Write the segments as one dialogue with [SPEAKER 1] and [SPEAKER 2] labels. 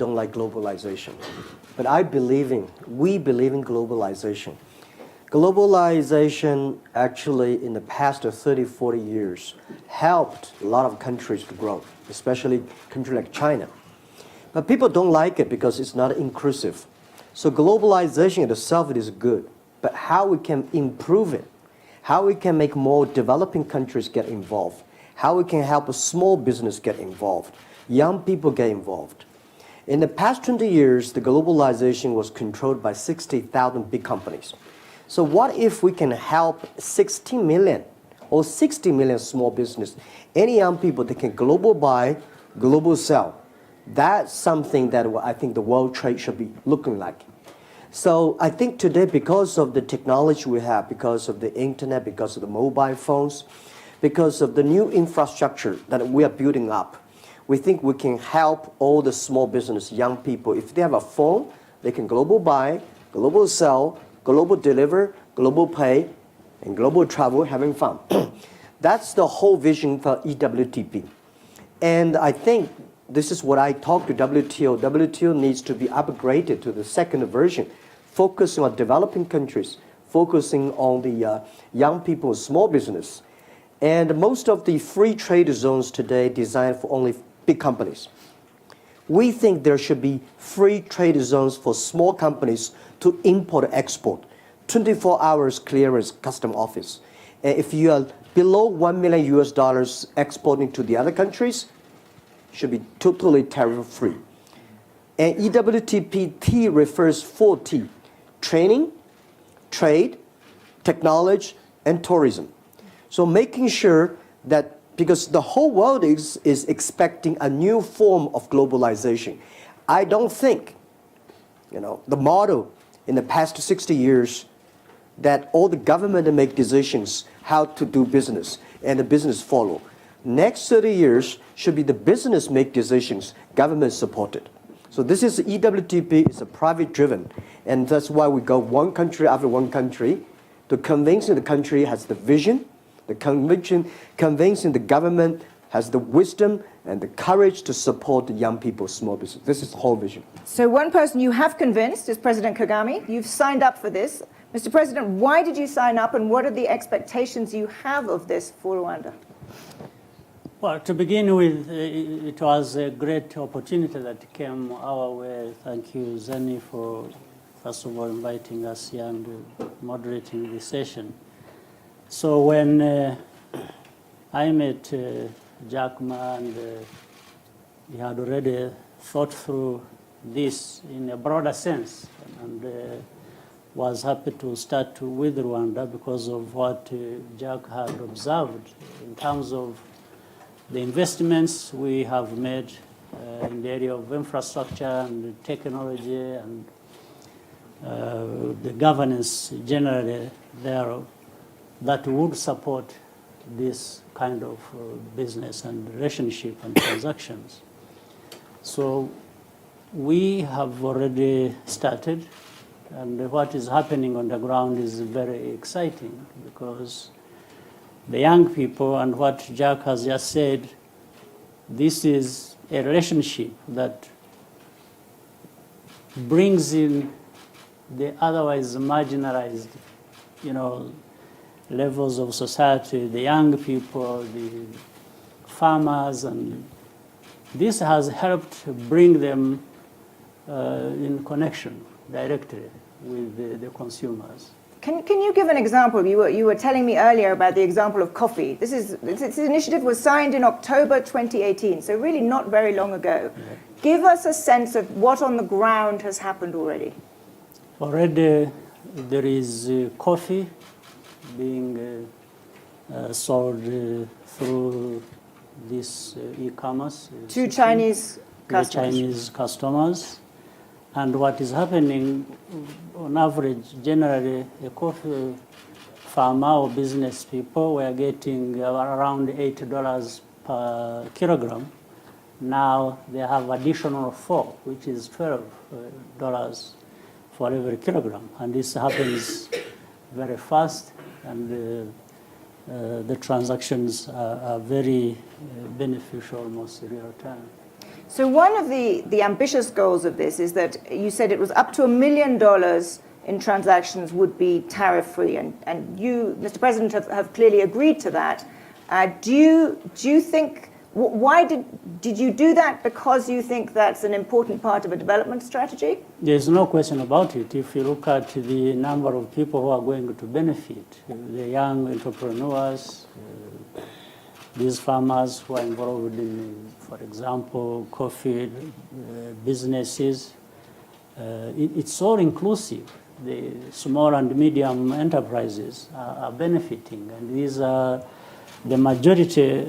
[SPEAKER 1] don't like globalization. But we believe in globalization. Globalization actually in the past 30, 40 years helped a lot of countries to grow, especially countries like China. But people don't like it because it's not inclusive. So globalization itself is good, but how we can improve it, how we can make more developing countries get involved, how we can help a small business get involved, young people get involved. In the past 20 years, the globalization was controlled by 60,000 big companies. So what if we can help 60 million or 60 million small business, any young people that can global buy, global sell? That's something that I think the world trade should be looking like. So I think today, because of the technology we have, because of the internet, because of the mobile phones, because of the new infrastructure that we are building up, we think we can help all the small business, young people. If they have a phone, they can global buy, global sell, global deliver, global pay, and global travel, having fun. That's the whole vision for EWTP. And I think this is what I talked to WTO. WTO needs to be upgraded to the second version, focusing on developing countries, focusing on the young people, small business. And most of the free trade zones today designed for only big companies. We think there should be free trade zones for small companies to import and export, 24 hours clearance custom office. And if you are below $1 million US exporting to the other countries, should be totally tariff-free. And EWTP refers 4 T: training, trade, technology, and tourism. So making sure that, because the whole world is expecting a new form of globalization. I don't think, the model in the past 60 years that all the government make decisions how to do business and the business follow. Next 30 years should be the business make decisions, government supported. So this is EWTP, it's a private driven, and that's why we go one country after one country to convincing the country has the vision, the convincing the government has the wisdom and the courage to support the young people, small business. This is the whole vision.
[SPEAKER 2] So one person you have convinced is President Kagame. You've signed up for this. Mr. President, why did you sign up, and what are the expectations you have of this for Rwanda?
[SPEAKER 3] Well, to begin with, it was a great opportunity that came our way. Thank you, Zeni, for, first of all, inviting us here and moderating this session. So when I met Jack Ma, and he had already thought through this in a broader sense, and was happy to start with Rwanda because of what Jack had observed in terms of the investments we have made in the area of infrastructure and technology and the governance generally thereof that would support this kind of business and relationship and transactions. So we have already started, and what is happening on the ground is very exciting because the young people and what Jack has just said, this is a relationship that brings in the otherwise marginalized, levels of society, the young people, the farmers, and this has helped bring them in connection directly with the consumers.
[SPEAKER 2] Can you give an example? You were telling me earlier about the example of coffee. This initiative was signed in October 2018, so really not very long ago. Yeah. Give us a sense of what on the ground has happened already.
[SPEAKER 3] Already there is coffee being sold through this e-commerce.
[SPEAKER 2] To Chinese customers.
[SPEAKER 3] Chinese customers. And what is happening, on average, generally, a coffee farmer or business people were getting around $8 per kilogram. Now they have additional 4, which is $12 for every kilogram. And this happens very fast, and the transactions are very beneficial, almost real time.
[SPEAKER 2] So one of the ambitious goals of this is that you said it was up to $1 million in transactions would be tariff-free, and you, Mr. President, have clearly agreed to that. Do you think, why did you do that? Because you think that's an important part of a development strategy?
[SPEAKER 3] There's no question about it. If you look at the number of people who are going to benefit, the young entrepreneurs, these farmers who are involved in, for example, coffee businesses, it's all inclusive. The small and medium enterprises are benefiting, and these are the majority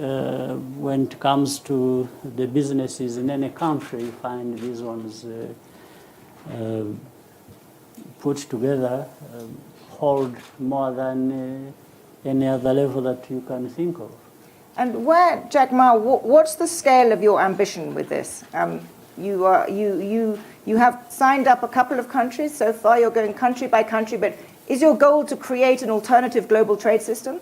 [SPEAKER 3] when it comes to the businesses in any country. You find these ones put together hold more than any other level that you can think of.
[SPEAKER 2] And where, Jack Ma, what's the scale of your ambition with this? You have signed up a couple of countries so far. You're going country by country, but is your goal to create an alternative global trade system?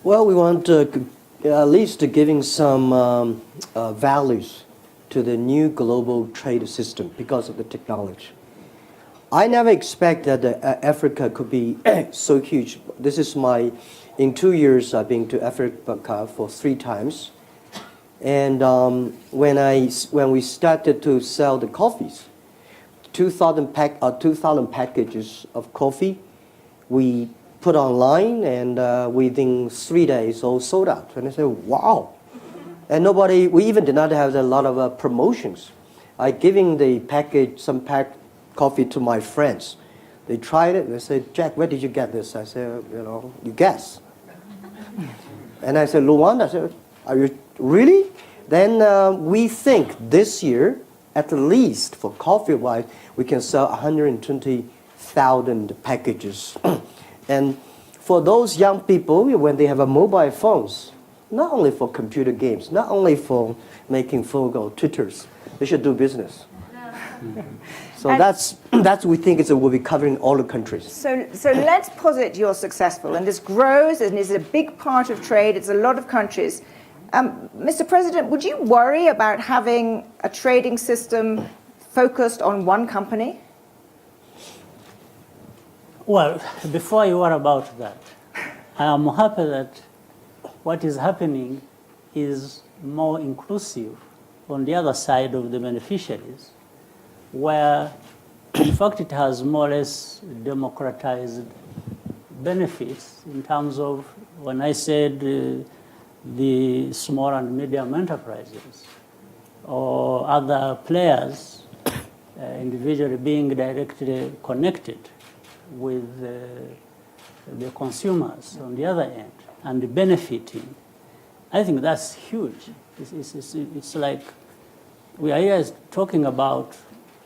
[SPEAKER 1] Well, we want at least giving some values to the new global trade system because of the technology. I never expected that Africa could be so huge. This is in 2 years, I've been to Africa for 3 times. And when we started to sell the coffees, 2,000 packages of coffee, we put online, and within 3 days, all sold out. And I said, wow. And we even did not have a lot of promotions. I giving the some coffee to my friends. They tried it, and they said, Jack, where did you get this? I said, you guess. And I said, Rwanda. I said, are you really? Then we think this year, at least for coffee-wise, we can sell 120,000 packages. And for those young people, when they have mobile phones, not only for computer games, not only for making phone call Twitters, they should do business. So that's we think will be covering all the countries.
[SPEAKER 2] So let's posit you're successful, and this grows and is a big part of trade. It's a lot of countries. Mr. President, would you worry about having a trading system focused on one company?
[SPEAKER 3] Well, before you worry about that, I am happy that what is happening is more inclusive on the other side of the beneficiaries, where in fact it has more or less democratized benefits in terms of, when I said the small and medium enterprises or other players individually being directly connected with the consumers on the other end and benefiting. I think that's huge. It's like we are here talking about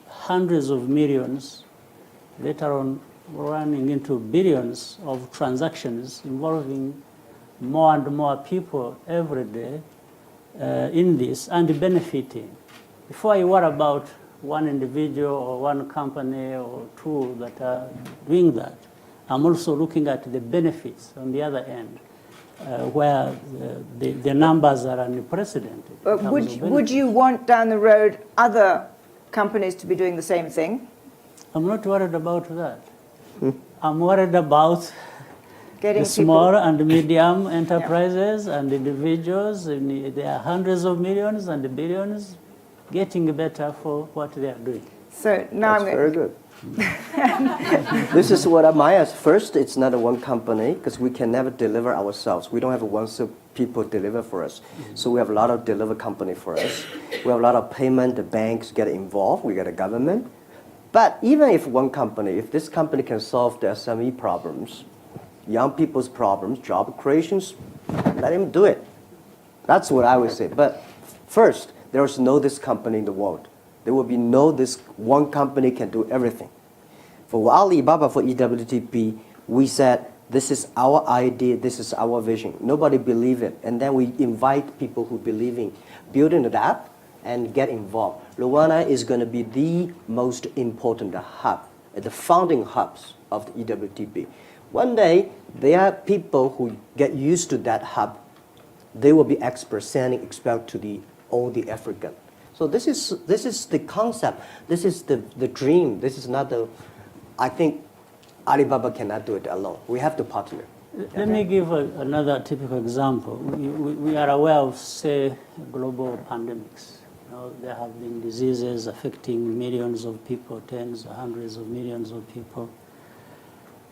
[SPEAKER 3] hundreds of millions, later on running into billions of transactions involving more and more people every day in this and benefiting. Before you worry about one individual or one company or two that are doing that, I'm also looking at the benefits on the other end, where the numbers are unprecedented.
[SPEAKER 2] Would you want down the road other companies to be doing the same thing?
[SPEAKER 3] I'm not worried about that. I'm worried about
[SPEAKER 2] getting
[SPEAKER 3] the small and medium enterprises and individuals. There are hundreds of millions and billions getting better for what they are doing.
[SPEAKER 2] So now
[SPEAKER 1] That's very good. This is what I ask. First, it's not a one company because we can never deliver ourselves. We don't have one people deliver for us. So we have a lot of deliver company for us. We have a lot of payment. The banks get involved. We get a government. But even if one company, if this company can solve the SME problems, young people's problems, job creations, let him do it. That's what I would say. But first, there is no this company in the world. There will be no this one company can do everything. For Alibaba, for EWTP, we said, this is our idea, this is our vision. Nobody believed it. And then we invite people who believe in building it up and get involved. Rwanda is going to be the most important hub, the founding hubs of the EWTP. One day, there are people who get used to that hub. They will be experts sending expert to all the African. So this is the concept. This is the dream. This is not the. I think Alibaba cannot do it alone. We have to partner.
[SPEAKER 3] Let me give another typical example. We are aware of, say, global pandemics. There have been diseases affecting millions of people, tens or hundreds of millions of people.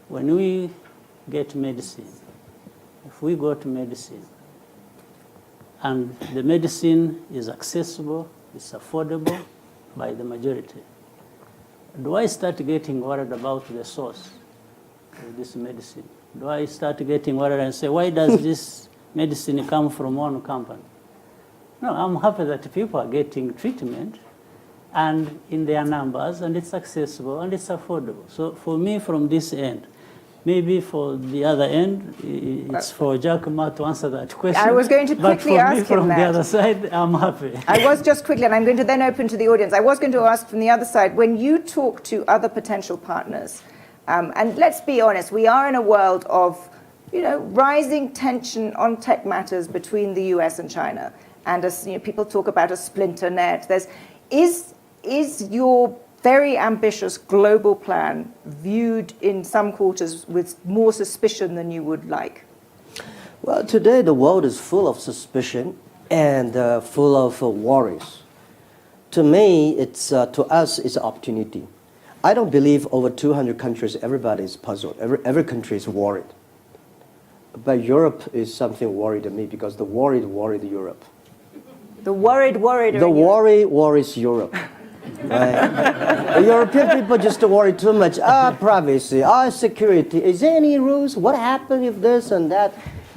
[SPEAKER 3] When we get medicine, if we go to medicine, and the medicine is accessible, it's affordable by the majority, do I start getting worried about the source of this medicine? Do I start getting worried and say, why does this medicine come from one company? No, I'm happy that people are getting treatment and in their numbers, and it's accessible and it's affordable. So for me, from this end, maybe for the other end, it's for Jack Ma to answer that question.
[SPEAKER 2] I was going to quickly ask him
[SPEAKER 3] But for me, from
[SPEAKER 2] that.
[SPEAKER 3] the other side, I'm happy.
[SPEAKER 2] I was just quickly, and I'm going to then open to the audience. I was going to ask from the other side, when you talk to other potential partners, and let's be honest, we are in a world of, rising tension on tech matters between the US and China. And as people talk about a splinter net, is your very ambitious global plan viewed in some quarters with more suspicion than you would like?
[SPEAKER 1] Well, today the world is full of suspicion and full of worries. To me, to us, it's an opportunity. I don't believe over 200 countries, everybody is puzzled. Every country is worried. But Europe is something worried to me because the worried Europe.
[SPEAKER 2] The worried
[SPEAKER 1] The worry worries Europe. Right? The European people just worry too much. Privacy, security. Is there any rules? What happens if this and that?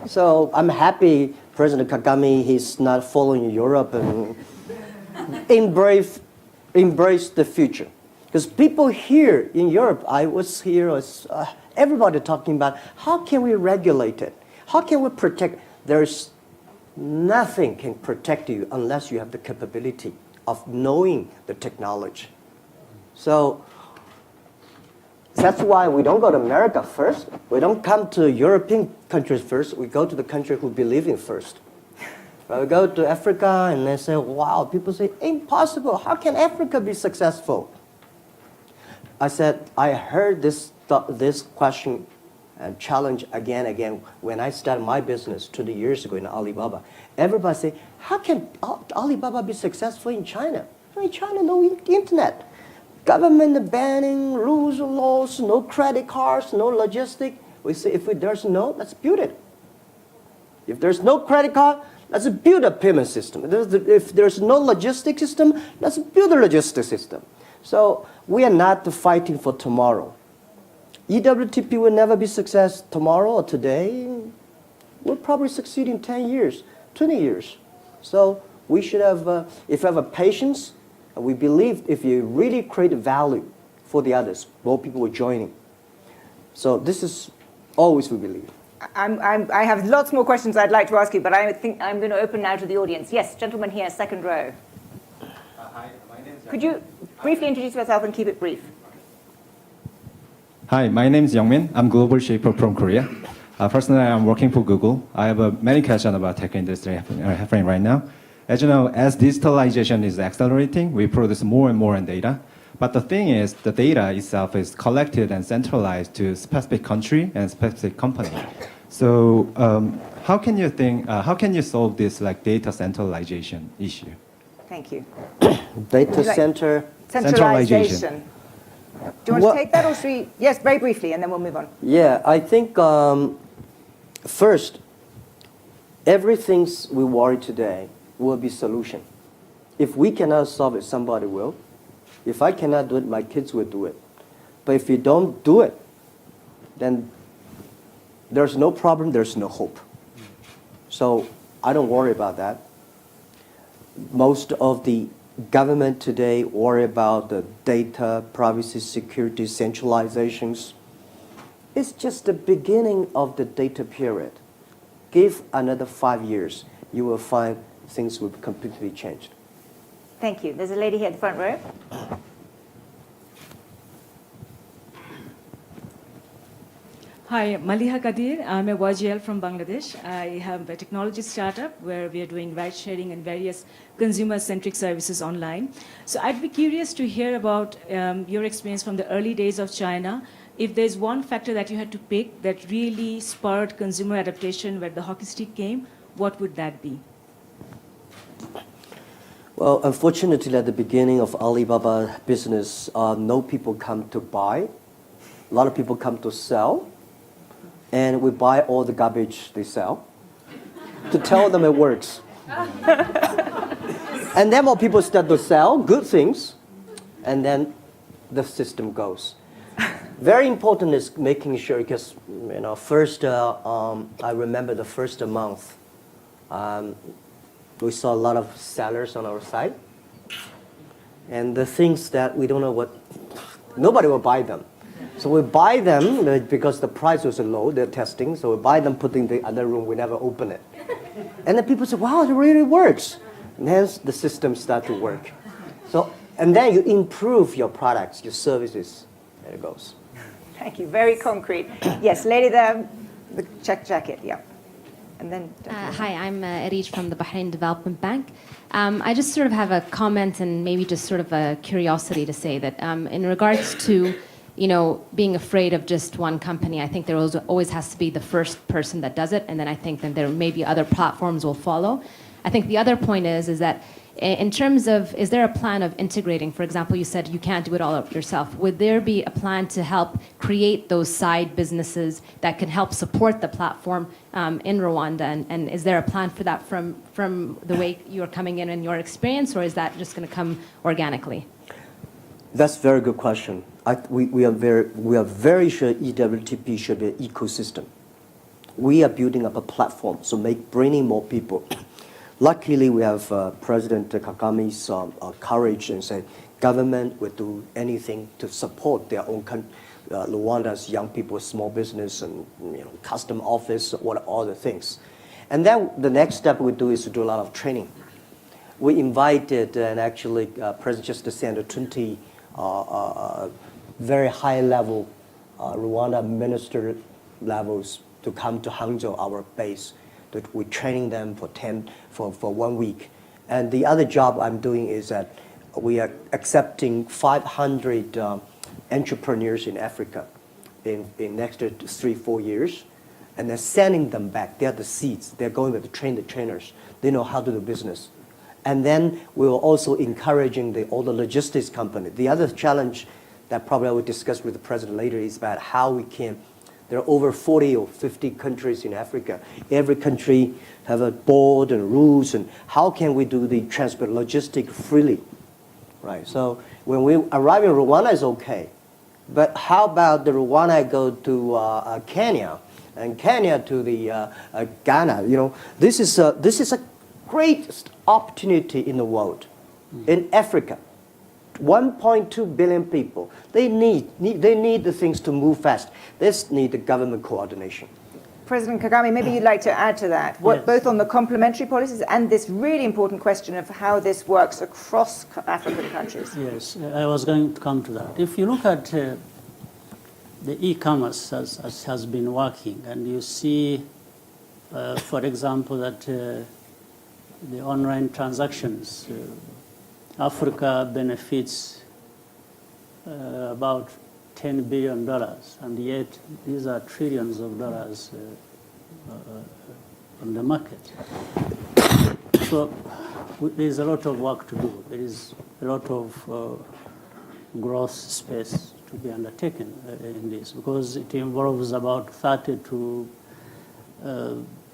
[SPEAKER 1] So I'm happy President Kagame, he's not following Europe and embrace the future. Because people here in Europe, I was here, everybody talking about how can we regulate it? How can we protect? There's nothing can protect you unless you have the capability of knowing the technology. So that's why we don't go to America first. We don't come to European countries first. We go to the country who believe in first. We go to Africa and they say, wow, people say, impossible. How can Africa be successful? I said, I heard this question and challenge again and again when I started my business 20 years ago in Alibaba. Everybody say, how can Alibaba be successful in China? In China, no internet. Government banning, rules, laws, no credit cards, no logistic. We say, if there's no, let's build it. If there's no credit card, let's build a payment system. If there's no logistic system, let's build a logistic system. So we are not fighting for tomorrow. EWTP will never be success tomorrow or today. We'll probably succeed in 10 years, 20 years. So we should have, if you have a patience, we believe if you really create value for the others, more people will join in. So this is always we believe.
[SPEAKER 2] I have lots more questions I'd like to ask you, but I think I'm going to open now to the audience. Yes, gentleman here, second row.
[SPEAKER 4] Hi, my name is
[SPEAKER 2] Could you briefly introduce yourself and keep it brief?
[SPEAKER 4] Hi, my name is Youngmin. I'm global shaper from Korea. Personally, I'm working for Google. I have many questions about tech industry happening right now. As you know, as digitalization is accelerating, we produce more and more data. But the thing is, the data itself is collected and centralized to specific country and specific company. So how can you solve this data centralization issue?
[SPEAKER 2] Thank you.
[SPEAKER 1] Data center.
[SPEAKER 2] Centralization. Do you want to take that or should we? Yes, very briefly, and then we'll move on.
[SPEAKER 1] Yeah, I think first, everything we worry today will be solution. If we cannot solve it, somebody will. If I cannot do it, my kids will do it. But if you don't do it, then there's no problem, there's no hope. So I don't worry about that. Most of the government today worry about the data, privacy, security, centralizations. It's just the beginning of the data period. Give another 5 years, you will find things will be completely changed.
[SPEAKER 2] Thank you. There's a lady here at the front row.
[SPEAKER 5] Hi, Maliha Kadir. I'm a YGL from Bangladesh. I have a technology startup where we are doing ride sharing and various consumer-centric services online. So I'd be curious to hear about your experience from the early days of China. If there's one factor that you had to pick that really spurred consumer adaptation where the hockey stick came, what would that be?
[SPEAKER 1] Well, unfortunately, at the beginning of Alibaba business, no people come to buy. A lot of people come to sell. And we buy all the garbage they sell to tell them it works. And then more people start to sell good things, and then the system goes. Very important is making sure, because first I remember the first month, we saw a lot of sellers on our site, and the things that we don't know what, nobody will buy them. So we buy them because the price was low, they're testing, so we buy them, put in the other room, we never open it. And then people say, wow, it really works. And then the system starts to work. So, and then you improve your products, your services, there it goes.
[SPEAKER 2] Thank you, very concrete. Yes, lady there, the check jacket, yeah. And then.
[SPEAKER 6] Hi, I'm Arij from the Bahrain Development Bank. I just sort of have a comment and maybe just sort of a curiosity to say that in regards to being afraid of just one company. I think there always has to be the first person that does it, and then I think that there maybe other platforms will follow. I think the other point is that in terms of, is there a plan of integrating? For example, you said you can't do it all up yourself. Would there be a plan to help create those side businesses that can help support the platform in Rwanda? And is there a plan for that from the way you're coming in your experience, or is that just going to come organically?
[SPEAKER 1] That's a very good question. We are very sure EWTP should be an ecosystem. We are building up a platform, so bringing more people. Luckily, we have President Kagame's courage and say government will do anything to support their own Rwanda's young people, small business, and custom office, all the things. And then the next step we do is to do a lot of training. We invited and actually President just sent 20 very high-level Rwanda minister levels to come to Hangzhou, our base. That we're training them for 1 week. And the other job I'm doing is that we are accepting 500 entrepreneurs in Africa in next 3-4 years, and then sending them back. They're the seeds. They're going to train the trainers. They know how to do business. And then we will also encouraging all the logistics company. The other challenge that probably I will discuss with the president later is about how we can. There are over 40 or 50 countries in Africa. Every country have a board and rules, and how can we do the transport logistic freely, right? So when we arrive in Rwanda, it's okay, but how about the Rwanda go to Kenya, and Kenya to the Ghana? This is a great opportunity in the world, in Africa. 1.2 billion people. They need the things to move fast. They need the government coordination.
[SPEAKER 2] President Kagame, maybe you'd like to add to that,
[SPEAKER 3] Yes.
[SPEAKER 2] both on the complementary policies and this really important question of how this works across African countries.
[SPEAKER 3] Yes, I was going to come to that. If you look at the e-commerce as has been working, and you see, for example, that the online transactions, Africa benefits about $10 billion, and yet these are trillions of dollars on the market. So there's a lot of work to do. There is a lot of growth space to be undertaken in this, because it involves about 20 to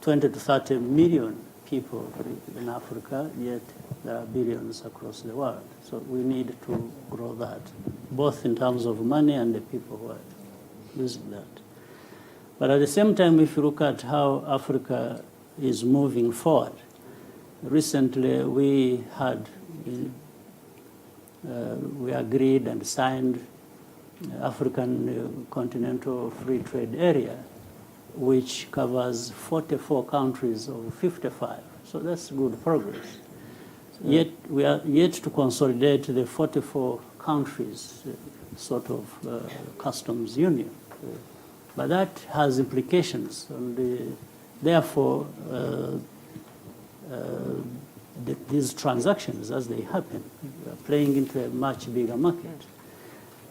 [SPEAKER 3] 30 million people in Africa, yet there are billions across the world. So we need to grow that, both in terms of money and the people who are using that. But at the same time, if you look at how Africa is moving forward, recently we agreed and signed African Continental Free Trade Area, which covers 44 countries of 55. So that's good progress. Yet we are yet to consolidate the 44 countries sort of customs union. But that has implications, and therefore, these transactions, as they happen, are playing into a much bigger market.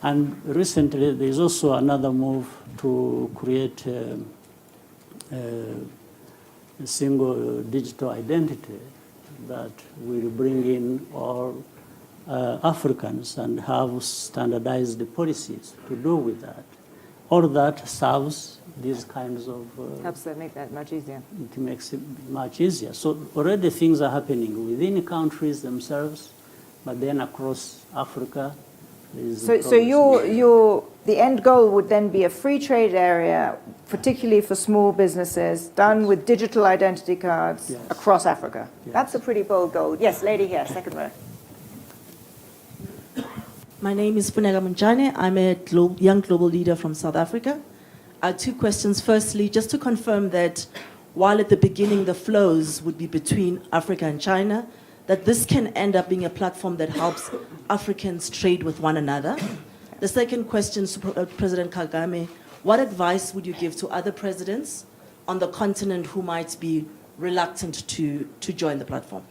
[SPEAKER 3] And recently, there's also another move to create a single digital identity that will bring in all Africans and have standardized policies to do with that. All that serves these kinds of...
[SPEAKER 2] Helps to make that much easier.
[SPEAKER 3] It makes it much easier. So already things are happening within countries themselves, but then across Africa.
[SPEAKER 2] So the end goal would then be a free trade area, particularly for small businesses, done with digital identity cards across Africa.
[SPEAKER 3] Yes.
[SPEAKER 2] That's a pretty bold goal. Yes, lady here, second row.
[SPEAKER 7] My name is Funega Munchane. I'm a young global leader from South Africa. I have two questions. Firstly, just to confirm that while at the beginning the flows would be between Africa and China, that this can end up being a platform that helps Africans trade with one another. The second question to President Kagame, what advice would you give to other presidents on the continent who might be reluctant to join the platform?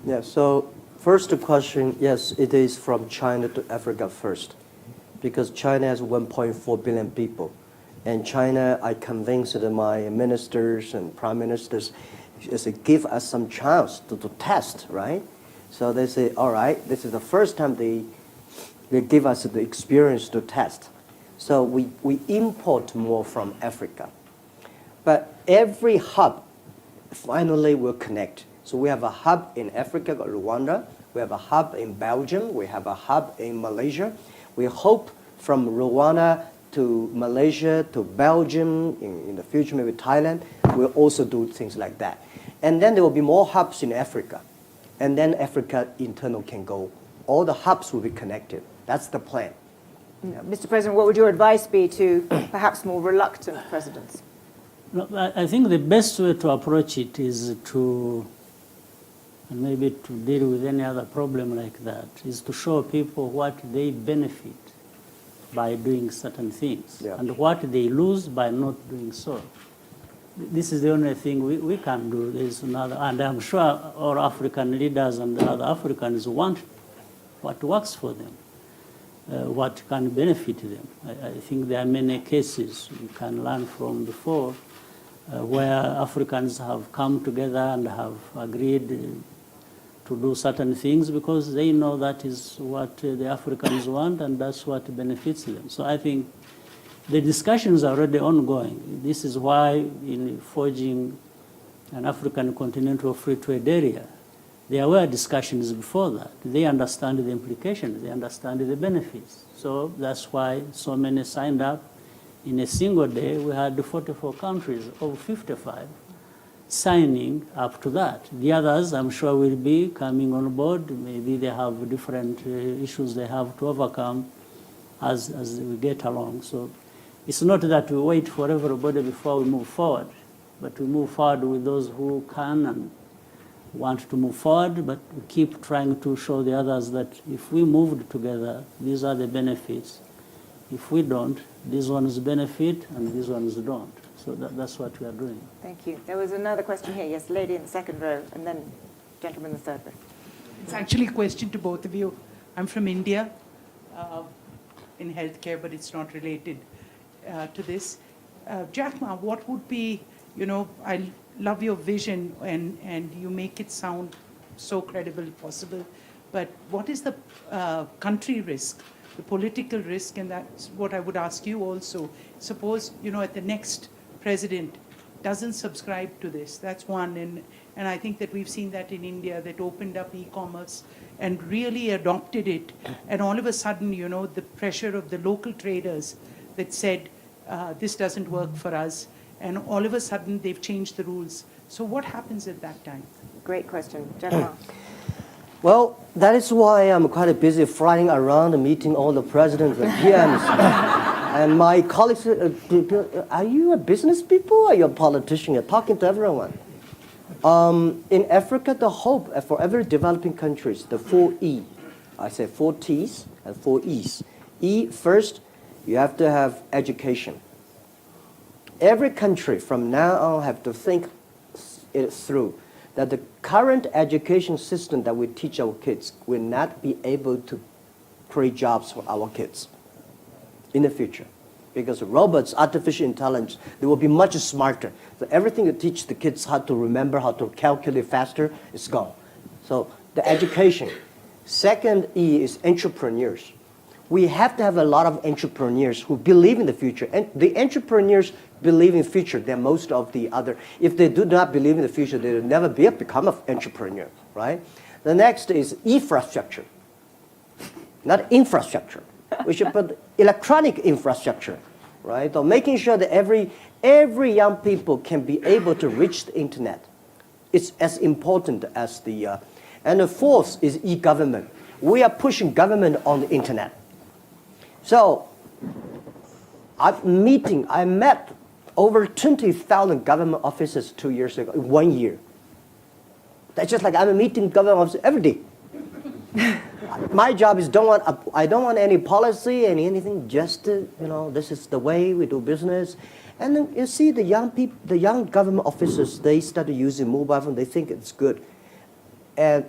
[SPEAKER 1] Yeah, so first question, yes, it is from China to Africa first, because China has 1.4 billion people. And China, I convinced my ministers and prime ministers, is give us some chance to test, right? So they say, all right, this is the first time they give us the experience to test. So we import more from Africa. But every hub finally will connect. So we have a hub in Africa, Rwanda. We have a hub in Belgium. We have a hub in Malaysia. We hope from Rwanda to Malaysia to Belgium, in the future maybe Thailand, we'll also do things like that. And then there will be more hubs in Africa. And then Africa internal can go. All the hubs will be connected. That's the plan.
[SPEAKER 2] Yeah. Mr. President, what would your advice be to perhaps more reluctant presidents?
[SPEAKER 3] No, I think the best way to approach it is to, and maybe to deal with any other problem like that, is to show people what they benefit by doing certain things and what they lose by not doing so. This is the only thing we can do. There's another, and I'm sure all African leaders and other Africans want what works for them, what can benefit them. I think there are many cases we can learn from before where Africans have come together and have agreed to do certain things because they know that is what the Africans want and that's what benefits them. So I think the discussions are already ongoing. This is why in forging an African continental free trade area, there were discussions before that. They understand the implications, they understand the benefits. So that's why so many signed up. In a single day, we had 44 countries of 55 signing up to that. The others, I'm sure, will be coming on board. Maybe they have different issues they have to overcome as we get along. So it's not that we wait for everybody before we move forward, but we move forward with those who can and want to move forward, but we keep trying to show the others that if we moved together, these are the benefits. If we don't, these ones benefit and these ones don't. So that's what we are doing.
[SPEAKER 2] Thank you. There was another question here. Yes, lady in the second row, and then gentleman in the third row.
[SPEAKER 8] It's actually a question to both of you. I'm from India in healthcare, but it's not related to this. Jack Ma, what would be, I love your vision and you make it sound so credible possible, but what is the country risk, the political risk, and that's what I would ask you also. Suppose, at the next president doesn't subscribe to this, that's one, and I think that we've seen that in India, that opened up e-commerce and really adopted it, and all of a sudden, the pressure of the local traders that said, this doesn't work for us, and all of a sudden they've changed the rules. So what happens at that time?
[SPEAKER 2] Great question. Gentleman.
[SPEAKER 1] Well, that is why I'm quite busy flying around and meeting all the presidents and PMs. And my colleagues say, are you a business people or are you a politician? You're talking to everyone. In Africa, the hope for every developing countries, the 4 E, I say 4 T's and 4 E's. E, first, You have to have education. Every country from now on have to think it through, that the current education system that we teach our kids will not be able to create jobs for our kids in the future. Because robots, artificial intelligence, they will be much smarter. So everything you teach the kids how to remember, how to calculate faster, is gone. So the education. Second E is entrepreneurs. We have to have a lot of entrepreneurs who believe in the future. And the entrepreneurs believe in the future than most of the other. If they do not believe in the future, they will never be able to become an entrepreneur, right? The next is infrastructure, not infrastructure. We should put electronic infrastructure, right? So making sure that every young people can be able to reach the internet. It's as important as the, and the fourth is e-government. We are pushing government on the internet. So I met over 20,000 government officers 2 years ago, 1 year. That's just like I'm meeting government officers every day. My job is I don't want any policy, anything, just this is the way we do business. And then you see the young people, the young government officers, they started using mobile phone, they think it's good. And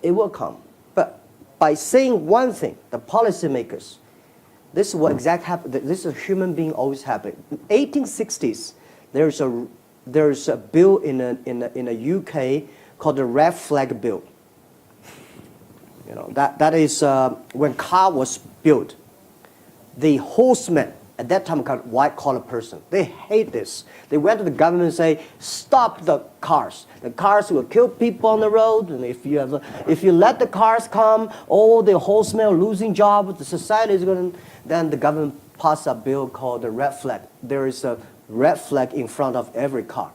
[SPEAKER 1] it will come. But by saying one thing, the policymakers, this is what exactly happened. This is a human being always happen. In 1860s, there's a bill in the UK called the Red Flag Bill. That is when car was built. The horsemen at that time called white-collar person. They hate this. They went to the government and say, "Stop the cars. The cars will kill people on the road. And if you let the cars come, all the horsemen are losing jobs. The society is going to." Then the government passed a bill called the red flag. There is a red flag in front of every car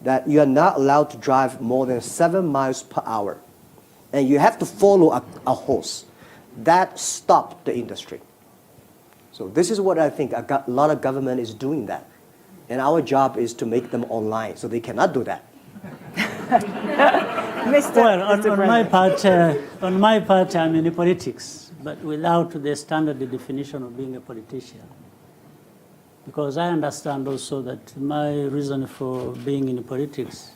[SPEAKER 1] that you are not allowed to drive more than 7 miles per hour. And you have to follow a horse. That stopped the industry. So this is what I think a lot of government is doing that. And our job is to make them online, so they cannot do that.
[SPEAKER 3] Well, on my part, I'm in politics, but without the standard definition of being a politician. Because I understand also that my reason for being in politics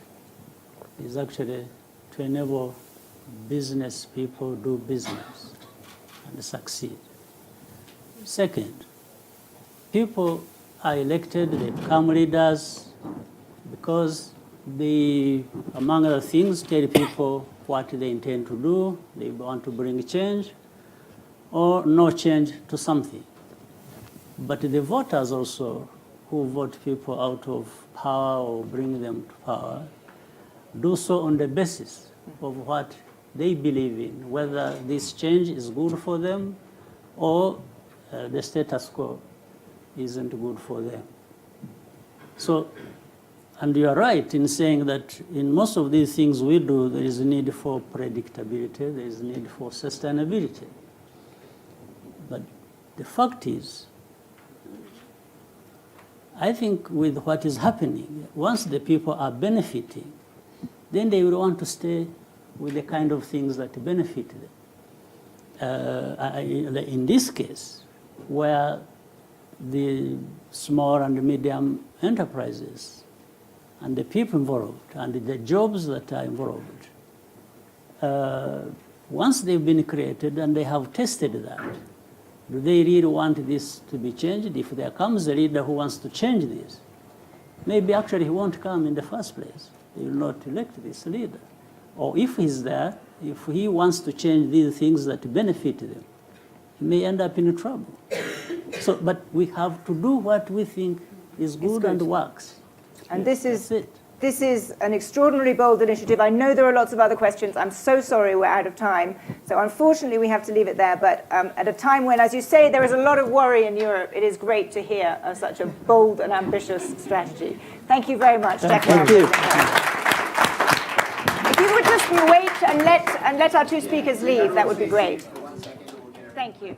[SPEAKER 3] is actually to enable business people do business and succeed. Second, people are elected, they become leaders because they, among other things, tell people what they intend to do, they want to bring change or no change to something. But the voters also, who vote people out of power or bring them to power, do so on the basis of what they believe in, whether this change is good for them or the status quo isn't good for them. So, and you are right in saying that in most of these things we do, there is a need for predictability, there is a need for sustainability. But the fact is, I think with what is happening, once the people are benefiting, then they will want to stay with the kind of things that benefit them. In this case, where the small and medium enterprises and the people involved and the jobs that are involved, once they've been created and they have tested that, do they really want this to be changed? If there comes a leader who wants to change this, maybe actually he won't come in the first place. They will not elect this leader. Or if he's there, if he wants to change these things that benefit them, he may end up in trouble. So, but we have to do what we think is good and works.
[SPEAKER 2] And
[SPEAKER 3] Yes,
[SPEAKER 2] this is an extraordinarily bold initiative. I know there are lots of other questions. I'm so sorry we're out of time. So unfortunately, we have to leave it there. But at a time when, as you say, there is a lot of worry in Europe, it is great to hear of such a bold and ambitious strategy. Thank you very much, Jack.
[SPEAKER 1] Thank you.
[SPEAKER 2] If you would just wait and let our two speakers leave, that would be great. Thank you.